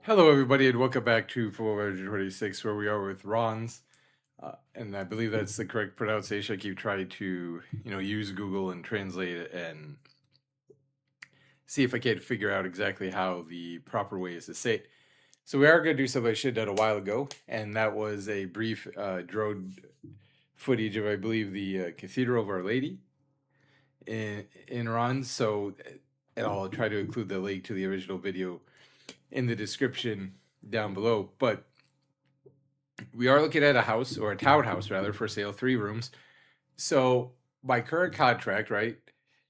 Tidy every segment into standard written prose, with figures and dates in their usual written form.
Hello, everybody, and welcome back to 426, where we are with Ron's. And I believe that's the correct pronunciation. I keep trying to, use Google and translate it and see if I can figure out exactly how the proper way is to say it. So we are going to do something I should have done a while ago, and that was a brief drone footage of, I believe, the Cathedral of Our Lady in Ron. So, and I'll try to include the link to the original video in the description down below. But we are looking at a house, or a townhouse rather, for sale, 3 rooms. So my current contract, right,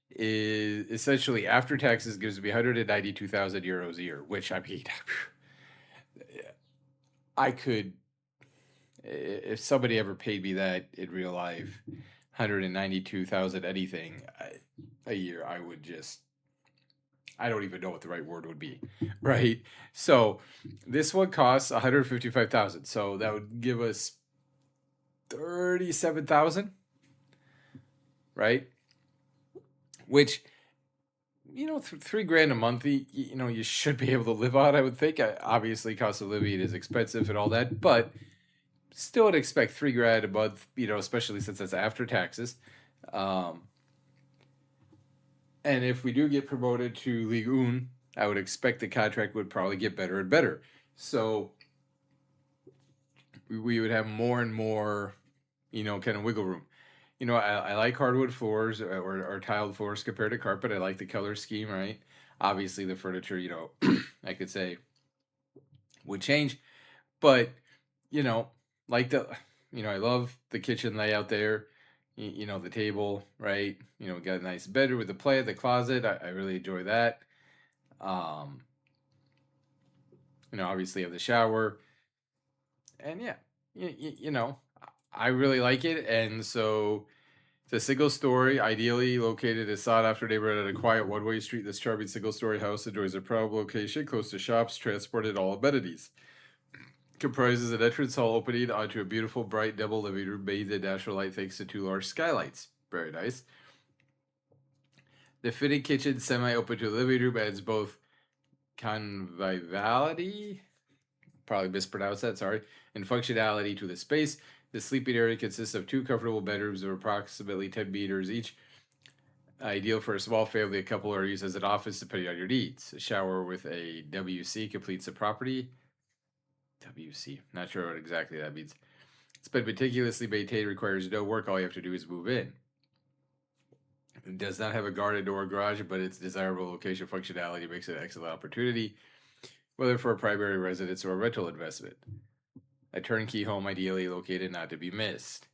is essentially after taxes gives me 192,000 euros a year, which I mean, I could, if somebody ever paid me that in real life, 192,000 anything a year, I would just, I don't even know what the right word would be, right? So this one costs 155,000. So that would give us 37,000, right? Which, 3 grand a month, you should be able to live on, I would think. Obviously, cost of living is expensive and all that, but still would expect 3 grand a month, especially since that's after taxes. Um, and if we do get promoted to Ligue 1, I would expect the contract would probably get better and better. So we would have more and more, kind of wiggle room. I like hardwood floors or tiled floors compared to carpet. I like the color scheme, right? Obviously, the furniture, I could say would change, but you know, like I love the kitchen layout there. The table, right? Got a nice bedroom with the play, the closet. I really enjoy that. Um, obviously, have the shower, and yeah, I really like it, and so. It's a single story, ideally located in a sought after neighborhood at a quiet one way street. This charming single story house enjoys a proud location close to shops, transport, and all amenities. Comprises an entrance hall opening onto a beautiful, bright double living room bathed in natural light thanks to 2 large skylights. Very nice. The fitted kitchen, semi open to the living room, adds both conviviality, probably mispronounced that, sorry, and functionality to the space. The sleeping area consists of 2 comfortable bedrooms of approximately 10 meters each, ideal for a small family, a couple, or use as an office depending on your needs. A shower with a WC completes the property. WC, not sure what exactly that means. It's been meticulously maintained, requires no work. All you have to do is move in. It does not have a garden or a garage, but its desirable location functionality makes it an excellent opportunity, whether for a primary residence or a rental investment. A turnkey home, ideally located, not to be missed.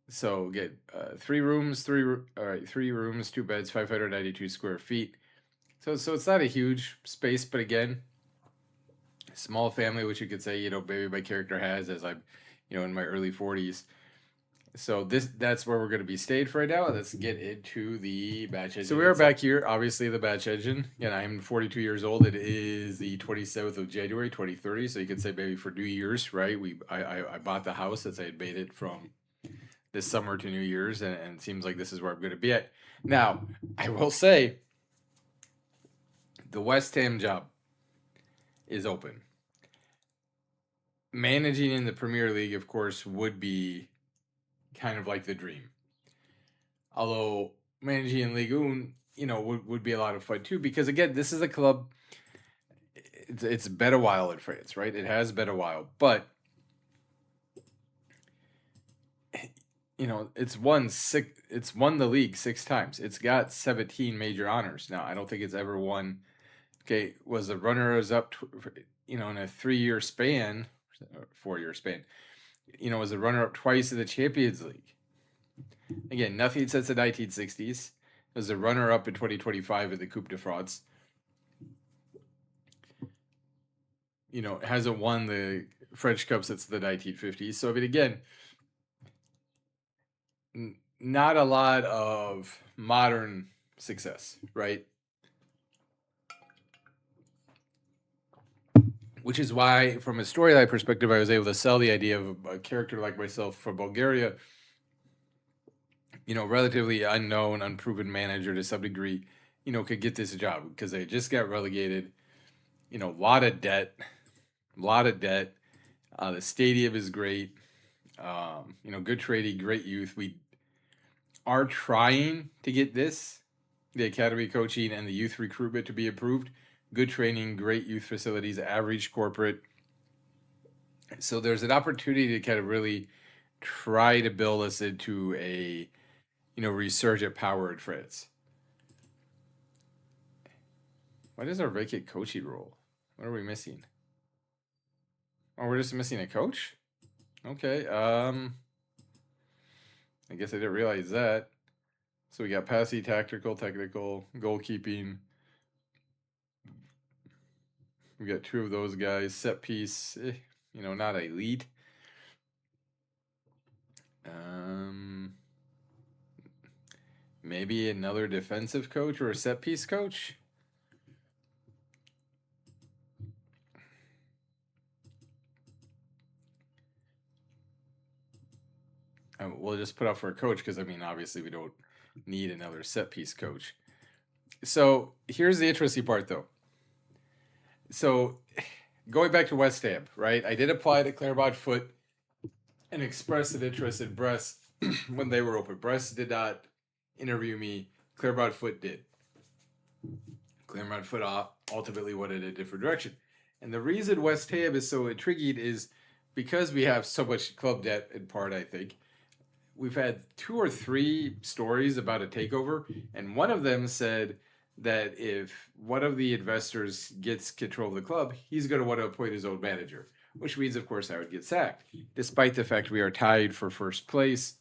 So get 3 rooms, 2 beds, 592 square feet. So it's not a huge space, but again, small family, which you could say, maybe my character has as I'm, in my early 40s. So that's where we're going to be stayed for right now. Let's get into the batch engine. So we are back here, obviously the batch engine. And I'm 42 years old. It is the 27th of January, 2030. So you could say maybe for New Year's, right? I bought the house as I had made it from this summer to New Year's, and it seems like this is where I'm going to be at. Now, I will say, the West Ham job is open. Managing in the Premier League, of course, would be kind of like the dream. Although managing in Ligue 1, would be a lot of fun too, because again, this is a club. It's been a while in France, right? It has been a while, but it's won the league 6 times. It's got 17 major honors. Now, I don't think it's ever won. Okay, was the runners up, in a 3-year span, 4-year span, was the runner up twice in the Champions League. Again, nothing since the 1960s. It was a runner up in 2025 in the Coupe de France. Hasn't won the French Cup since the 1950s. So, I mean, again, not a lot of modern success, right? Which is why, from a storyline perspective, I was able to sell the idea of a character like myself from Bulgaria, relatively unknown, unproven manager to some degree, could get this job because they just got relegated. A lot of debt, a lot of debt. The stadium is great. Good trading, great youth. We are trying to get the academy coaching and the youth recruitment to be improved. Good training, great youth facilities, average corporate. So there's an opportunity to kind of really try to build us into a, resurgent power in France. What is our vacant coaching role? What are we missing? Oh, we're just missing a coach? Okay. I guess I didn't realize that. So we got passing, tactical, technical, goalkeeping. We got two of those guys. Set piece, not elite. Maybe another defensive coach or a set piece coach. We'll just put out for a coach because obviously we don't need another set piece coach. So here's the interesting part, though. So going back to West Ham, right? I did apply to Claremont Foot and express an interest in Brest when they were open. Brest did not interview me. Claremont Foot did. Claremont Foot ultimately went in a different direction. And the reason West Ham is so intriguing is because we have so much club debt in part, I think. We've had 2 or 3 stories about a takeover, and one of them said that if one of the investors gets control of the club, he's going to want to appoint his own manager, which means, of course, I would get sacked, despite the fact we are tied for first place,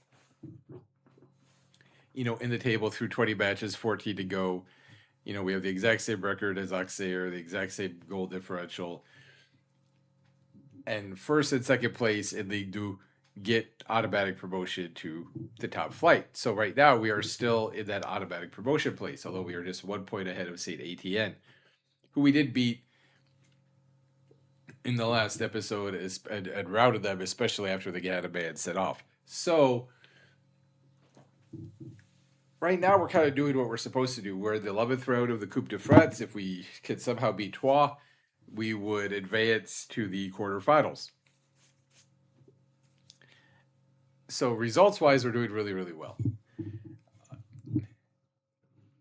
in the table through 20 matches, 14 to go. We have the exact same record as Auxerre, the exact same goal differential. And first and second place in Ligue 2 get automatic promotion to the top flight. So right now we are still in that automatic promotion place, although we are just 1 point ahead of Saint Etienne, who we did beat in the last episode and routed them, especially after the Ghana ban set off. So right now we're kind of doing what we're supposed to do. We're in the 11th round of the Coupe de France. If we could somehow beat Troyes, we would advance to the quarterfinals. So results-wise, we're doing really, really well.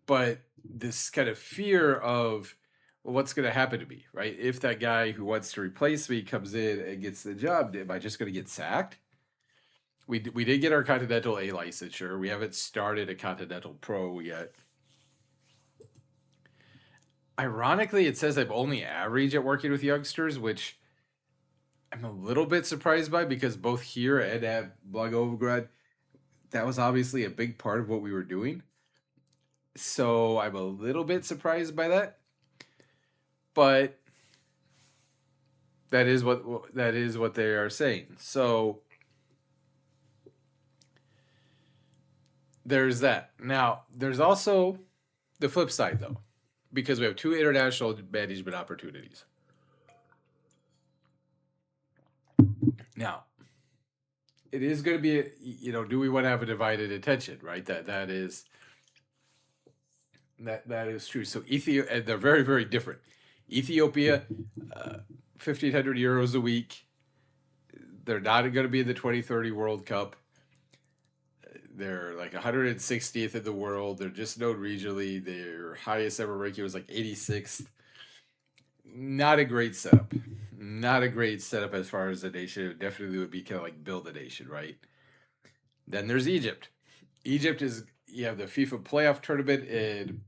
But this kind of fear of, well, what's going to happen to me, right? If that guy who wants to replace me comes in and gets the job, am I just going to get sacked? We did get our Continental A licensure. We haven't started a Continental Pro yet. Ironically, it says I'm only average at working with youngsters, which I'm a little bit surprised by because both here and at Blagoevgrad, that was obviously a big part of what we were doing. So I'm a little bit surprised by that. But that is what they are saying. So there's that. Now, there's also the flip side, though, because we have 2 international management opportunities. Now, it is going to be, do we want to have a divided attention, right? That is true. So Ethiopia, and they're very, very different. Ethiopia, 1,500 euros a week. They're not going to be in the 2030 World Cup. They're like 160th in the world. They're just known regionally. Their highest ever ranking was like 86th. Not a great setup. Not a great setup as far as a nation. It definitely would be kind of like build a nation, right? Then there's Egypt. Egypt is, you have the FIFA playoff tournament in,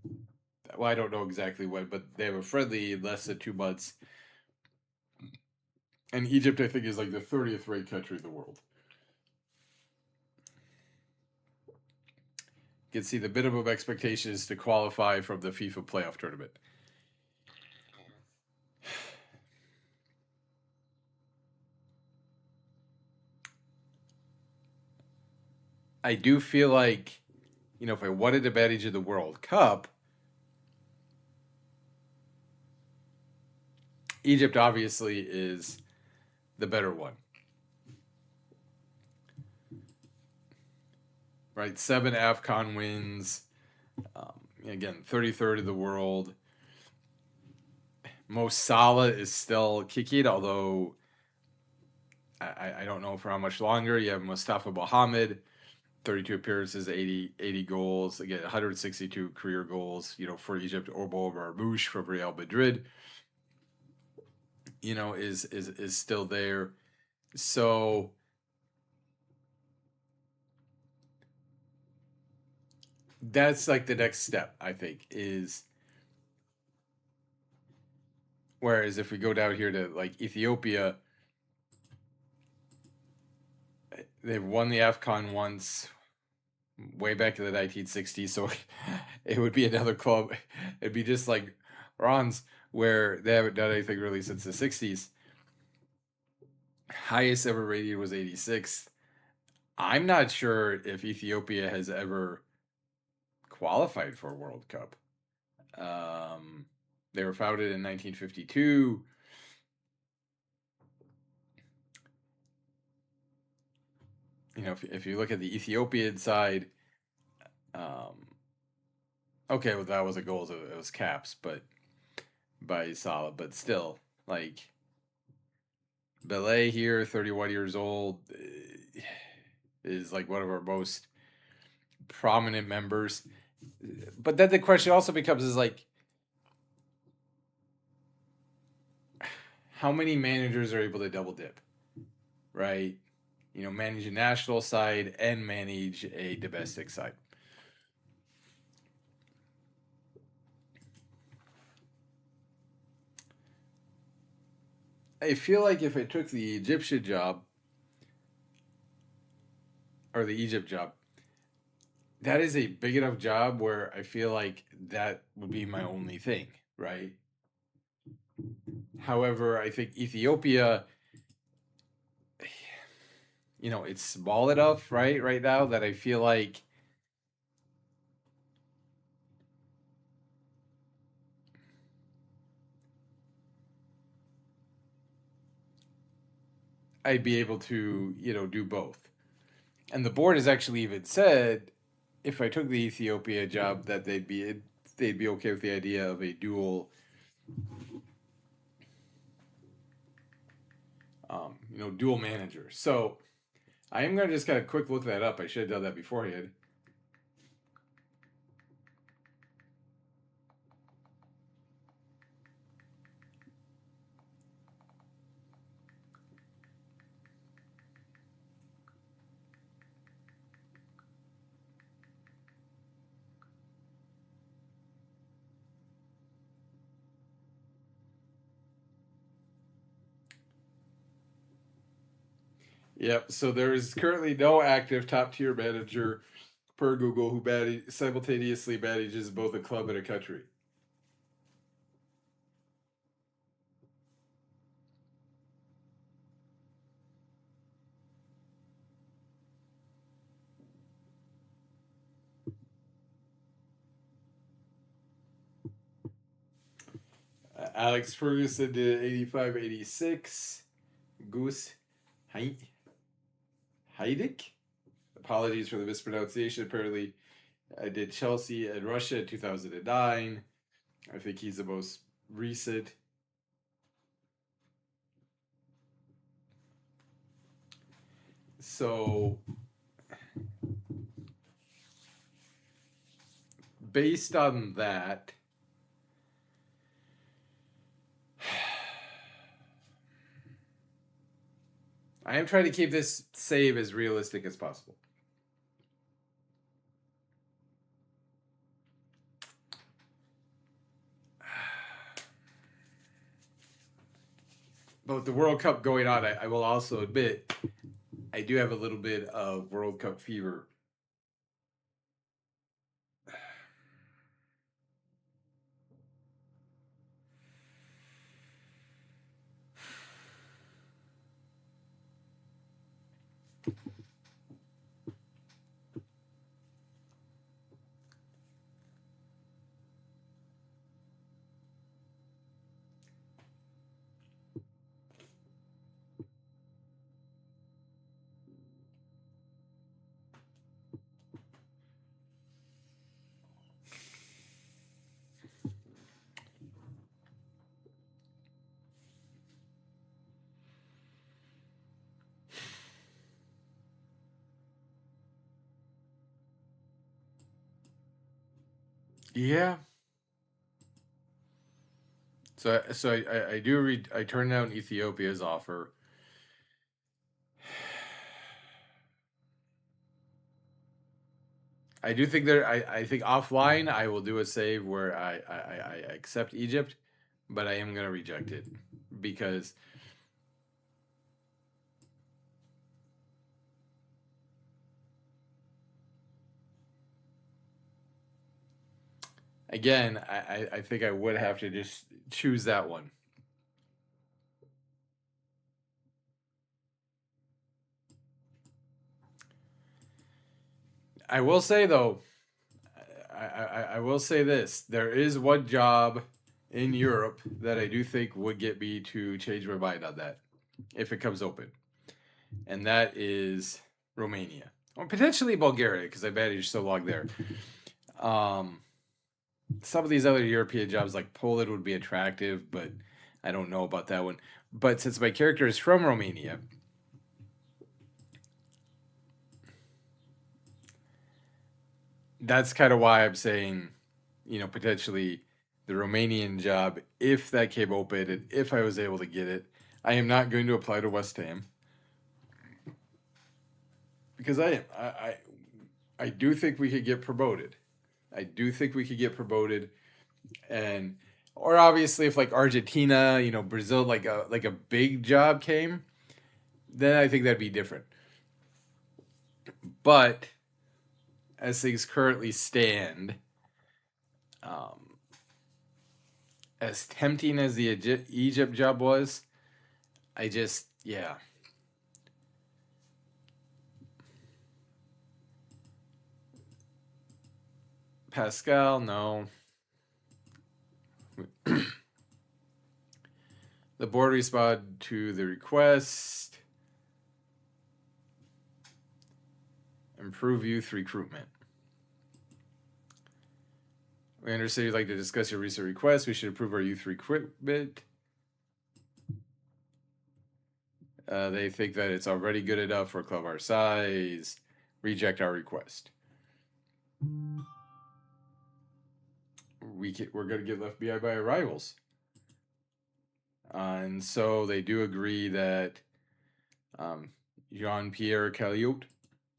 well, I don't know exactly when, but they have a friendly in less than 2 months. And Egypt, I think, is like the 30th ranked country in the world. You can see the minimum expectation is to qualify from the FIFA playoff tournament. I do feel like, if I wanted to manage in the World Cup, Egypt obviously is the better one. Right? 7 AFCON wins. Again, 33rd in the world. Mo Salah is still kicking, although I don't know for how much longer. You have Mustafa Mohamed, 32 appearances, 80 goals, again 162 career goals, for Egypt. Orbo Marmoush from Real Madrid, is still there. So that's like the next step, I think, is whereas if we go down here to like Ethiopia, they've won the AFCON once way back in the 1960s, so it would be another club. It'd be just like Ron's, where they haven't done anything really since the 60s. Highest ever rated was 86th. I'm not sure if Ethiopia has ever qualified for a World Cup. Um, they were founded in 1952. If you look at the Ethiopian side, um, okay, well, that was a goal. It was caps, but by Salah, but still, like Belay here, 31 years old, is like one of our most prominent members. But then the question also becomes is like, how many managers are able to double dip, right? Manage a national side and manage a domestic side. I feel like if I took the Egyptian job or the Egypt job, that is a big enough job where I feel like that would be my only thing, right? However, I think Ethiopia, it's small enough, right now that I feel like I'd be able to, do both. And the board has actually even said if I took the Ethiopia job that they'd be okay with the idea of a dual manager. So I am gonna just kind of quick look that up. I should have done that beforehand. Yep. So there is currently no active top tier manager per Google who simultaneously manages both a club and a country. Alex Ferguson did 85, 86. Goose Heidik. Apologies for the mispronunciation. Apparently, I did Chelsea and Russia in 2009. I think he's the most recent. So, based on that, I am trying to keep this save as realistic as possible. But with the World Cup going on, I will also admit I do have a little bit of World Cup fever. Yeah. So I do read. I turned down Ethiopia's offer. I do think there. I think offline I will do a save where I accept Egypt, but I am gonna reject it because again I think I would have to just choose that one. I will say though, I will say this: there is one job in Europe that I do think would get me to change my mind on that if it comes open, and that is Romania or potentially Bulgaria because I managed so long there. Um, some of these other European jobs like Poland would be attractive, but I don't know about that one. But since my character is from Romania, that's kind of why I'm saying, potentially the Romanian job, if that came open and if I was able to get it. I am not going to apply to West Ham because I do think we could get promoted. I do think we could get promoted, and or obviously if like Argentina, Brazil, like a big job came, then I think that'd be different. But as things currently stand, um, as tempting as the Egypt job was, I just yeah. Pascal, no. The board responded to the request. Improve youth recruitment. We understand you'd like to discuss your recent request. We should improve our youth recruitment. They think that it's already good enough for a club our size. Reject our request. We're going to get left behind by our rivals. And so they do agree that um, Jean Pierre Caliot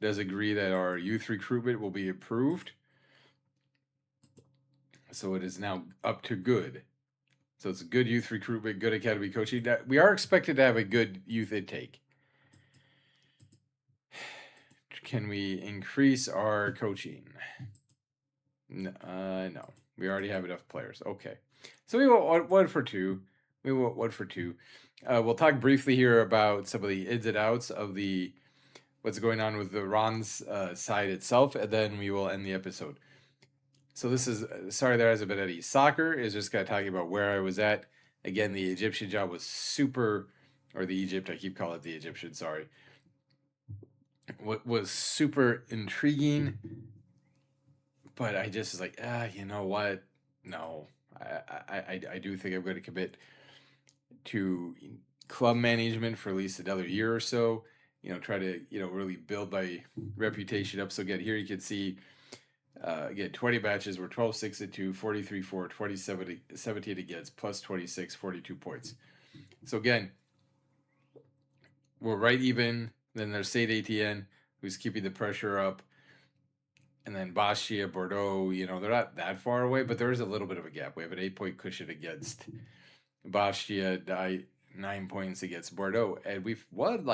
does agree that our youth recruitment will be improved. So it is now up to good. So it's good youth recruitment, good academy coaching. We are expected to have a good youth intake. Can we increase our coaching? No. We already have enough players. Okay. So we want one for two. We want one for two. We'll talk briefly here about some of the ins and outs of the what's going on with the Ron's side itself, and then we will end the episode. So this is sorry there hasn't been any soccer. Is just kind of talking about where I was at. Again, the Egyptian job was super, or the Egypt. I keep calling it the Egyptian. Sorry, what was super intriguing, but I just was like, you know what? No, I do think I'm going to commit to club management for at least another year or so. Try to really build my reputation up. So again, here you can see again 20 matches were 12-6-2, 43-4, 17 against, plus 26, 42 points. So again, we're right even. Then there's Saint Etienne, who's keeping the pressure up. And then Bastia, Bordeaux, they're not that far away, but there is a little bit of a gap. We have an 8-point cushion against Bastia, 9 points against Bordeaux. And we've won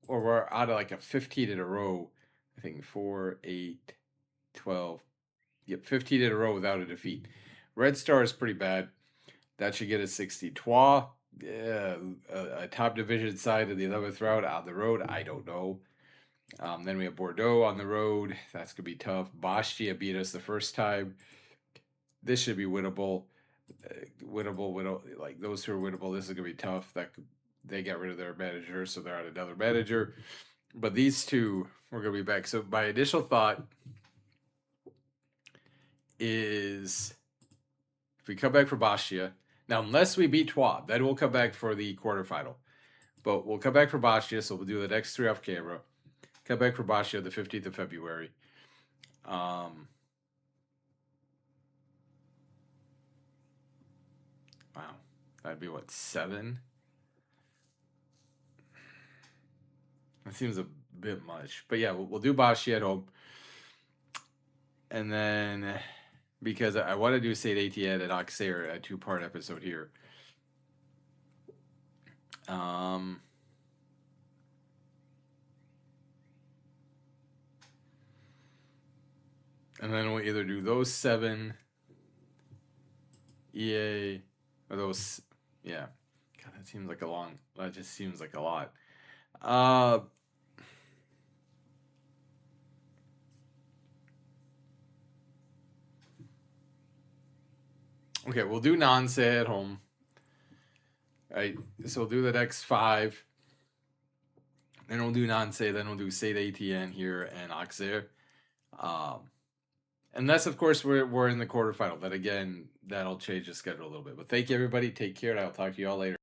or we're out of like a 15 in a row. I think 4, 8, 12. Yep, 15 in a row without a defeat. Red Star is pretty bad. That should get us 60. Troyes, a top division side of the 11th round on the road. I don't know. Then we have Bordeaux on the road. That's going to be tough. Bastia beat us the first time. This should be winnable. Winnable. Like those two are winnable. This is going to be tough. They got rid of their manager, so they're on another manager. But these two, we're going to be back. So my initial thought is if we come back for Bastia, now unless we beat Troyes, then we'll come back for the quarterfinal. But we'll come back for Bastia, so we'll do the next three off camera. Come back for Bastia the 15th of February. Wow. That'd be what, 7? That seems a bit much. But yeah, we'll do Baschi at home. And then, because I want to do Saint Etienne and Auxerre, a 2-part episode here. Um, and then we'll either do those 7 EA or those, yeah. God, that seems like a long. That just seems like a lot. Okay, we'll do Nancy at home. Right, so we'll do the next 5. Then we'll do Nancy. Then we'll do Saint Etienne here and Auxerre. Unless, of course, we're in the quarterfinal. Then again, that'll change the schedule a little bit. But thank you, everybody. Take care, and I'll talk to you all later.